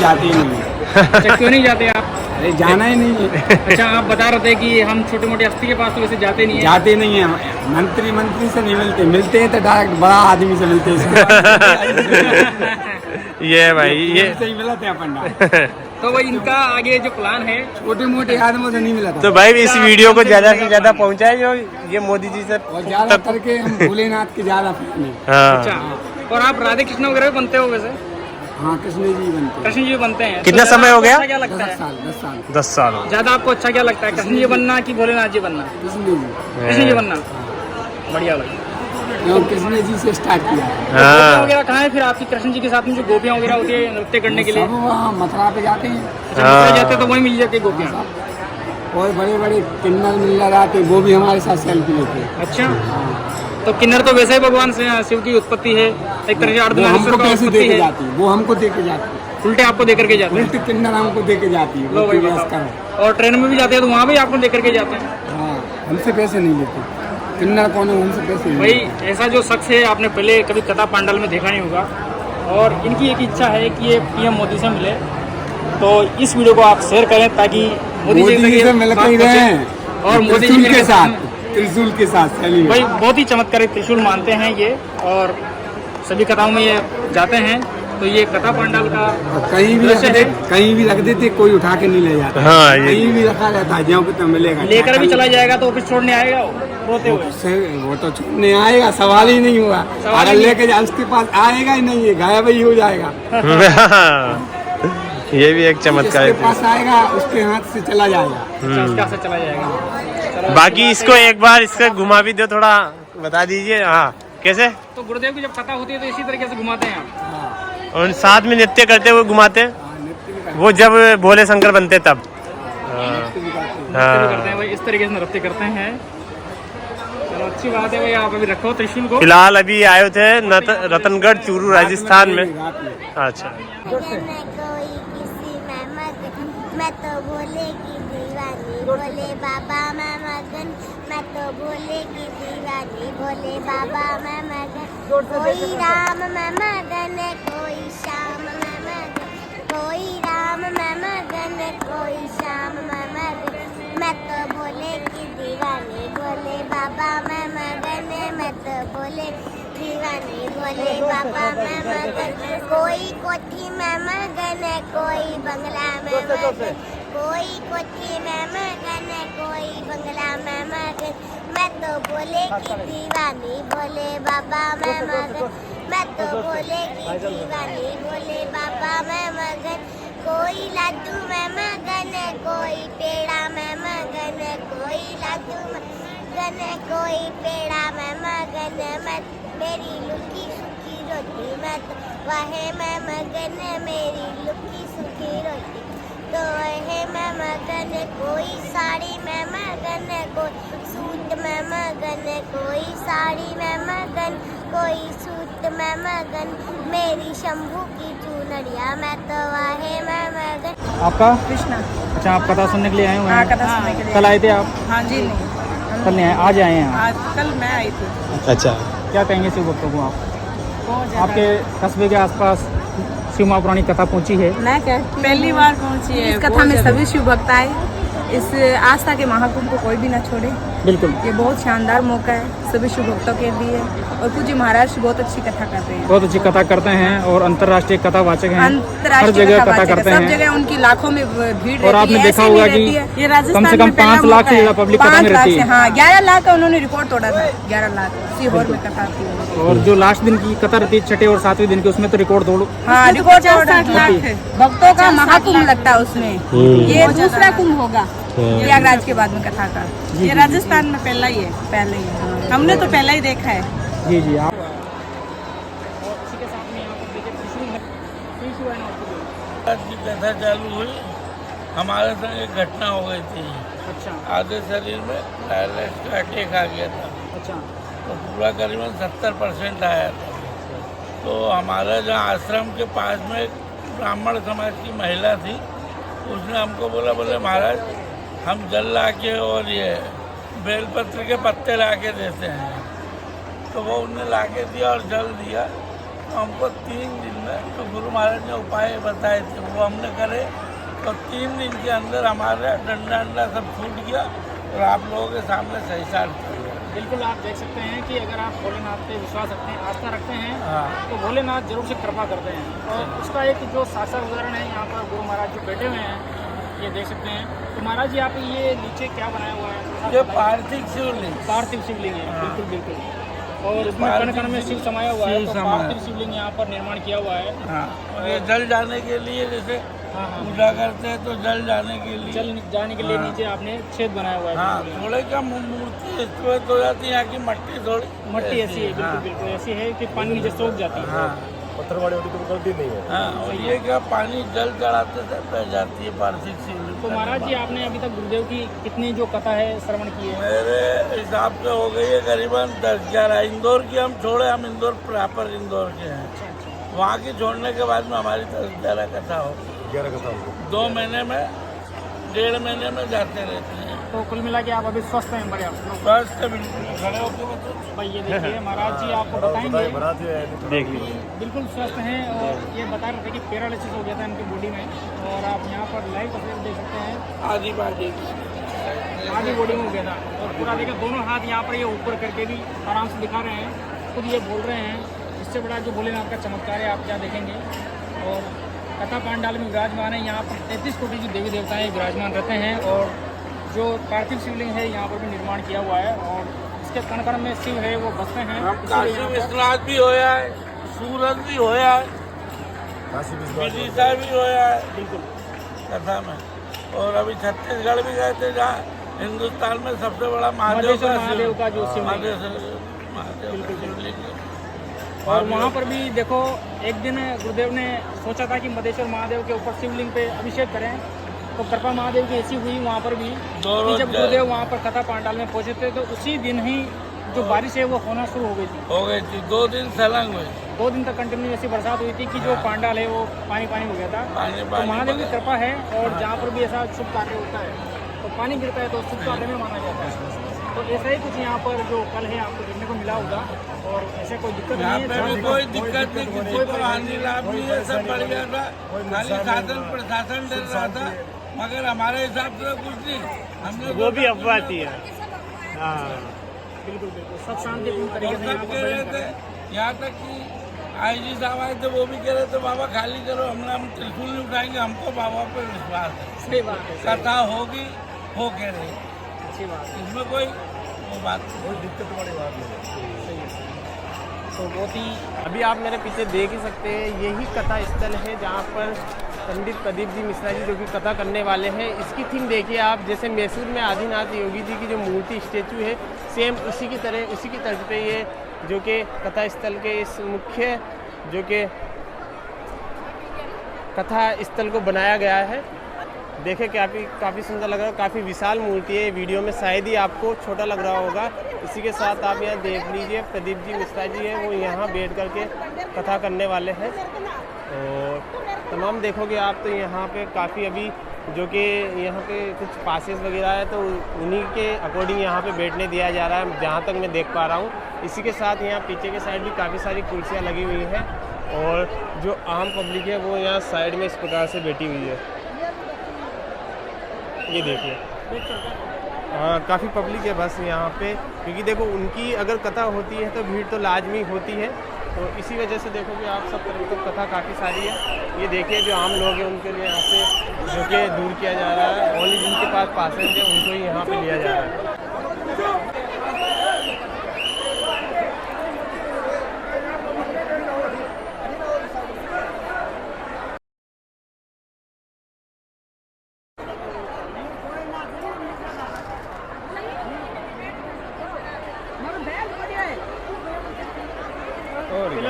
जाते ही नहीं। अच्छा, क्यों नहीं जाते आप? अरे जाना ही नहीं है। अच्छा, आप बता रहे थे कि हम छोटे मोटे हस्ती के पास तो वैसे जाते नहीं है। जाते नहीं है, मंत्री से नहीं मिलते, मिलते हैं तो डायरेक्ट बड़ा आदमी से मिलते हैं। ये भाई ये सही मिला थे अपन। तो भाई इनका आगे जो प्लान है, छोटे मोटे आदमियों से नहीं मिला था। तो भाई इस वीडियो को ज्यादा से ज्यादा पहुंचाए जो ये मोदी जी से और ज्यादा करके हम भोलेनाथ के ज्यादा फैन हैं। हाँ। अच्छा, और आप राधे कृष्ण वगैरह भी बनते हो वैसे? हाँ, कृष्ण जी बनते हैं। कृष्ण जी बनते हैं। कितना तो समय हो गया? अच्छा क्या लगता 10 है? साल 10 साल 10 साल। ज्यादा आपको अच्छा क्या लगता है, कृष्ण जी बनना कि भोलेनाथ जी बनना? कृष्ण जी। कृष्ण जी बनना बढ़िया लगा। क्यों कृष्ण जी से स्टार्ट किया। गोपियाँ वगैरह कहाँ है फिर आपकी कृष्ण जी के साथ में जो गोपियाँ वगैरह होती है नृत्य करने के लिए? सब वहाँ मथुरा पे जाते हैं। अच्छा, मथुरा जाते तो वहीं मिल जाती है गोपियाँ। और बड़े बड़े किन्नर मिल आते, वो भी हमारे साथ सेल्फी लेते हैं। अच्छा, तो किन्नर तो वैसे ही भगवान से शिव की उत्पत्ति है, एक तरह से वो अर्धनारीश्वर हमको का कैसे उत्पत्ति दे के है। जाती है, वो हमको दे के जाती है। उल्टे आपको देकर के जाते हैं। उल्टी किन्नर हमको दे के जाती है। लो भाई वो बताओ। करो। और ट्रेन में भी जाते हैं तो वहाँ भी आपको देकर के जाते हैं? हाँ, हमसे पैसे नहीं लेते। किन्नर कौन है, हमसे पैसे नहीं भाई लेते। ऐसा जो शख्स है आपने पहले कभी कथा पांडाल में देखा नहीं होगा, और इनकी एक इच्छा है कि ये पीएम मोदी से मिले, तो इस वीडियो को आप शेयर करें ताकि मोदी जी मोदी से मिलते ही रहे और मोदी जी त्रिशूल के साथ, त्रिशूल के साथ चलिए। भाई बहुत ही चमत्कारी त्रिशूल मानते हैं ये, और सभी कथाओं में ये जाते हैं। तो ये कथा पांडाल का कहीं भी दृश्य है। कहीं भी रख देते, कोई उठा के नहीं ले जाता। हाँ, ये कहीं भी रखा रहता है, ज्यों कि तो मिलेगा। लेकर भी चला जाएगा तो ऑफिस छोड़ने आएगा रोते हुए। वो तो छूटने आएगा, सवाल ही नहीं हुआ। सवाल अगर ही लेके जा उसके पास आएगा ही नहीं, है गायब ही हो जाएगा। ये भी एक चमत्कार जिसके है। पास आएगा उसके हाथ से चला जाएगा। अच्छा, उसके हाथ से चला जाएगा। चलो, बाकी इसको एक बार इसका घुमा भी दो, थोड़ा बता दीजिए। हाँ, कैसे? तो गुरुदेव की जब कथा होती है तो इसी तरीके से घुमाते हैं आप? और साथ में नृत्य करते हुए घुमाते हैं, नृत्य भी करते वो जब भोले शंकर बनते तब। नृत्य भी करते हैं भाई, इस तरीके से नृत्य करते हैं। चलो अच्छी बात है भाई, आप अभी रखो त्रिशूल को। फिलहाल अभी आए थे रतनगढ़ चूरू राजस्थान में। अच्छा, मैं तो भोले की दीवानी, भोले बाबा मैं मगन। मैं तो भोले की दीवानी, भोले बाबा मैं मगन। कोई राम मैं मगन, कोई श्याम मैं मगन। कोई राम मैं मगन, कोई श्याम मैं मगन। मैं तो भोले की दीवानी, भोले बाबा मैं मगन। मैं तो भोले दीवानी, भोले बाबा मैं मगन। कोई कोठी में मगन, कोई बंगला में मगन। कोई कोठी में मगन, कोई बंगला में मगन। मैं तो भोले की दीवानी, भोले बाबा मैं मगन। मैं तो भोले की दीवानी, भोले बाबा मैं मगन। कोई लड्डू में मगन, कोई पेड़ा में मगन। कोई लड्डू में मगन, कोई पेड़ा में मगन। मैं मेरी लुकी सुखी रोटी, मैं तो वह मैं मगन। मेरी लुकी सुखी रोटी तो वह मैं मगन। कोई साड़ी में मगन, कोई सूट में मगन। कोई साड़ी में मगन, कोई सूट में मगन। मेरी शंभू की चुनरिया, मैं तो वह मैं मगन। आपका कृष्णा। अच्छा, आप कथा सुनने के लिए आए हुए हाँ, हैं? कथा सुनने के लिए। कल आए थे आप? हाँ जी, नहीं कल नहीं आए, आज आए हैं? आज कल मैं आई थी। अच्छा। क्या कहेंगे शिव भक्तों को आप? बहुत ज़्यादा। आपके कस्बे के आसपास शिव महापुराणी कथा पहुंची है? मैं कहती पहली बार पहुंची है। इस कथा में सभी शिव भक्त आए, इस आस्था के महाकुंभ को कोई भी ना छोड़े। बिल्कुल। ये बहुत शानदार मौका है सभी शिव भक्तों के लिए, और पूज्य महाराज बहुत अच्छी कथा करते हैं। बहुत अच्छी कथा करते हैं और अंतर्राष्ट्रीय कथावाचक हैं। हर अंतर्राष्ट्रीय जगह कथावाचक कथा करते है, सब हैं। जगह उनकी लाखों में भीड़ रहती और आपने है, देखा ऐसे होगा नहीं कि रहती है। ये राजस्थान कम से कम में पहला 5 लाख मौका से है। ज्यादा पब्लिक कथा 5 में लाख रहती से, है। हाँ 11 लाख का उन्होंने रिकॉर्ड तोड़ा था। 11 लाख सीहोर में कथा थी। और जो लास्ट दिन की कथा रहती है, छठे और 7वें दिन की, उसमें तो रिकॉर्ड तोड़। हाँ, रिकॉर्ड 60 लाख भक्तों का महाकुंभ लगता है उसमें। ये दूसरा कुंभ होगा प्रयागराज के बाद में कथा का। ये राजस्थान में पहला ही है, पहले ही है। हमने तो पहला ही देखा है। जी जी। आप की कथा चालू हुई, हमारे संग एक घटना हो गई थी। अच्छा आधे शरीर में पैरालिसिस का अटैक आ गया था, अच्छा। तो पूरा करीबन 70% आया था। तो हमारा जहाँ आश्रम के पास में एक ब्राह्मण समाज की महिला थी, उसने हमको बोला, बोले महाराज हम जल ला के और ये बेलपत्र के पत्ते ला के देते हैं। तो वो उन्हें ला के दिया और जल दिया। तो हमको 3 दिन में तो गुरु महाराज ने उपाय बताए थे वो हमने करे, तो 3 दिन के अंदर हमारा डंडा सब छूट गया और आप लोगों के सामने सही साथ किया। बिल्कुल आप देख सकते हैं कि अगर आप भोलेनाथ पे विश्वास रखते हैं, आस्था रखते हैं, हाँ। तो भोलेनाथ जरूर से कृपा करते हैं। और उसका एक जो साक्षात उदाहरण है यहाँ पर गुरु महाराज जो बैठे हुए हैं, ये देख सकते हैं। तो महाराज जी आप ये नीचे क्या बनाया हुआ है? ये पार्थिव शिवलिंग, पार्थिव शिवलिंग है। बिल्कुल बिल्कुल। और इसमें कण कण में शिव समाया हुआ है, तो पार्थिव शिवलिंग यहाँ पर निर्माण किया हुआ है। हाँ, और ये जल जाने के लिए जैसे पूजा करते हैं तो जल जाने के लिए, जल जाने के लिए नीचे आपने छेद बनाया हुआ है। हाँ, थोड़े का मूर्ति स्थित हो जाती है, यहाँ की मट्टी थोड़ी मट्टी ऐसी है, बिल्कुल बिल्कुल ऐसी है कि पानी नीचे सोख जाती है। हाँ, पत्थरवाड़ी होती तो गलती नहीं है। हाँ, और ये क्या पानी जल चढ़ाते थे बह जाती है पार्थिव शिवलिंग। तो महाराज जी आपने अभी तक गुरुदेव की कितनी जो कथा है श्रवण की है? मेरे हिसाब से हो गई है करीबन 10-11। इंदौर की हम छोड़े, हम इंदौर प्रॉपर इंदौर के हैं। वहाँ की छोड़ने के बाद में हमारी 10-11 कथा हो गई। 11 कथा हो गई। 2 महीने में, 1.5 महीने में जाते रहते हैं। तो कुल मिला के आप अभी स्वस्थ हैं बड़े? बस बिल्कुल खड़े होकर बताओ भाई ये देखिए महाराज जी आपको बताएंगे, देख लीजिए। बिल्कुल स्वस्थ हैं। और ये बता रहे थे कि पैरालिसिस हो गया था इनकी बॉडी में, और आप यहाँ पर लाइव तस्वीर देख सकते हैं। आधी बाजी आधी बॉडी में हो गया था, और पूरा देखिए दोनों हाथ यहाँ पर ये ऊपर करके भी आराम से दिखा रहे हैं, खुद ये बोल रहे हैं। इससे बड़ा जो भोलेनाथ का चमत्कार है आप क्या देखेंगे। और कथा पांडाल में विराजमान है, यहाँ पर 33 कोटि जो देवी देवताएँ विराजमान रहते हैं। और जो पार्थिव शिवलिंग है यहाँ पर भी निर्माण किया हुआ है, और इसके कण कण में शिव है वो बसते हैं। काशी विश्वनाथ भी होया है, सूरत भी होया है, विदिशा भी होया है बिल्कुल कथा में। और अभी छत्तीसगढ़ भी गए थे जहाँ हिंदुस्तान में सबसे बड़ा महादेव का जो शिवलिंग है। महादेव शिवलिंग। और वहाँ पर भी देखो एक दिन गुरुदेव ने सोचा था कि मधेश्वर महादेव के ऊपर शिवलिंग पे अभिषेक करें, तो कृपा महादेव की ऐसी हुई वहाँ पर भी कि जब गुरुदेव वहाँ पर कथा पांडाल में पहुँचे थे, तो उसी दिन ही जो बारिश है वो होना शुरू हो गई थी। 2 दिन सलंग हुई, 2 दिन तक कंटिन्यू ऐसी बरसात हुई थी कि जो पांडाल है वो पानी पानी हो गया था। तो महादेव की कृपा है, और जहाँ पर भी ऐसा शुभ कार्य होता है तो पानी गिरता है, तो शुभ कार्य में माना जाता है। तो ऐसा ही कुछ यहाँ पर जो कल है आपको देखने को मिला होगा, और ऐसे कोई दिक्कत नहीं है। कोई दिक्कत नहीं, किसी को हानि लाभ नहीं है, सब बढ़िया था। खाली शासन प्रशासन डर रहा था, मगर हमारे हिसाब से कुछ नहीं। हमने वो भी अफवाह थी। हाँ बिल्कुल बिल्कुल सब शांतिपूर्ण तरीके से यहाँ कह रहे थे। यहाँ तक कि IG साहब आए थे, वो भी कह रहे थे बाबा खाली करो, हम त्रिशूल नहीं उठाएंगे, हमको बाबा पे विश्वास है। सही बात है, कथा होगी हो कह रहे, अच्छी बात है। इसमें कोई वो बात कोई दिक्कत वाली बात नहीं। तो बहुत ही अभी आप मेरे पीछे देख ही सकते हैं, यही कथा स्थल है जहाँ पर पंडित प्रदीप जी मिश्रा जी जो कि कथा करने वाले हैं। इसकी थीम देखिए आप, जैसे मैसूर में आदिनाथ योगी जी की जो मूर्ति स्टेचू है, सेम उसी की तरह उसी की तर्ज पे ये जो कि कथा स्थल के इस मुख्य जो कि कथा स्थल को बनाया गया है। देखे काफ़ी सुंदर लग रहा है, काफ़ी विशाल मूर्ति है। वीडियो में शायद ही आपको छोटा लग रहा होगा। इसी के साथ आप यहाँ देख लीजिए, प्रदीप जी मिश्रा जी हैं, वो यहाँ बैठ करके कथा करने वाले हैं। और तमाम देखोगे आप तो यहाँ पे काफ़ी अभी जो कि यहाँ पे कुछ पासेस वगैरह है, तो उन्हीं के अकॉर्डिंग यहाँ पे बैठने दिया जा रहा है, जहाँ तक मैं देख पा रहा हूँ। इसी के साथ यहाँ पीछे के साइड भी काफ़ी सारी कुर्सियाँ लगी हुई हैं, और जो आम पब्लिक है वो यहाँ साइड में इस प्रकार से बैठी हुई है। ये देखिए, हाँ काफ़ी पब्लिक है बस यहाँ पे, क्योंकि देखो उनकी अगर कथा होती है तो भीड़ तो लाजमी होती है। तो इसी वजह से देखोगे आप सब तरफ तो कथा काफ़ी सारी है। ये देखिए जो आम लोग हैं उनके लिए यहाँ से जो कि दूर किया जा रहा है, ओनली जिनके पास पासेज है उनको ही यहाँ पे लिया जा रहा है।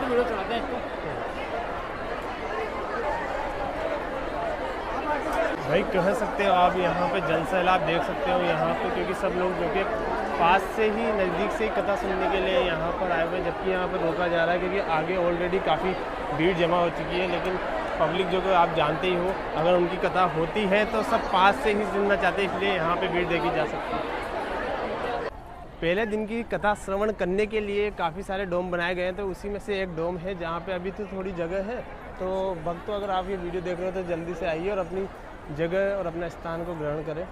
वीडियो चलाते हैं भाई कह सकते हो आप, यहाँ पे जनसैलाब देख सकते हो यहाँ पे, क्योंकि सब लोग जो कि पास से ही नज़दीक से ही कथा सुनने के लिए यहाँ पर आए हुए, जबकि यहाँ पर रोका जा रहा है क्योंकि आगे ऑलरेडी काफ़ी भीड़ जमा हो चुकी है। लेकिन पब्लिक जो कि आप जानते ही हो, अगर उनकी कथा होती है तो सब पास से ही सुनना चाहते हैं, इसलिए यहाँ पर भीड़ देखी जा सकती है। पहले दिन की कथा श्रवण करने के लिए काफ़ी सारे डोम बनाए गए हैं, तो उसी में से एक डोम है जहाँ पे अभी तो थोड़ी जगह है। तो भक्तों, अगर आप ये वीडियो देख रहे हो तो जल्दी से आइए और अपनी जगह और अपना स्थान को ग्रहण करें।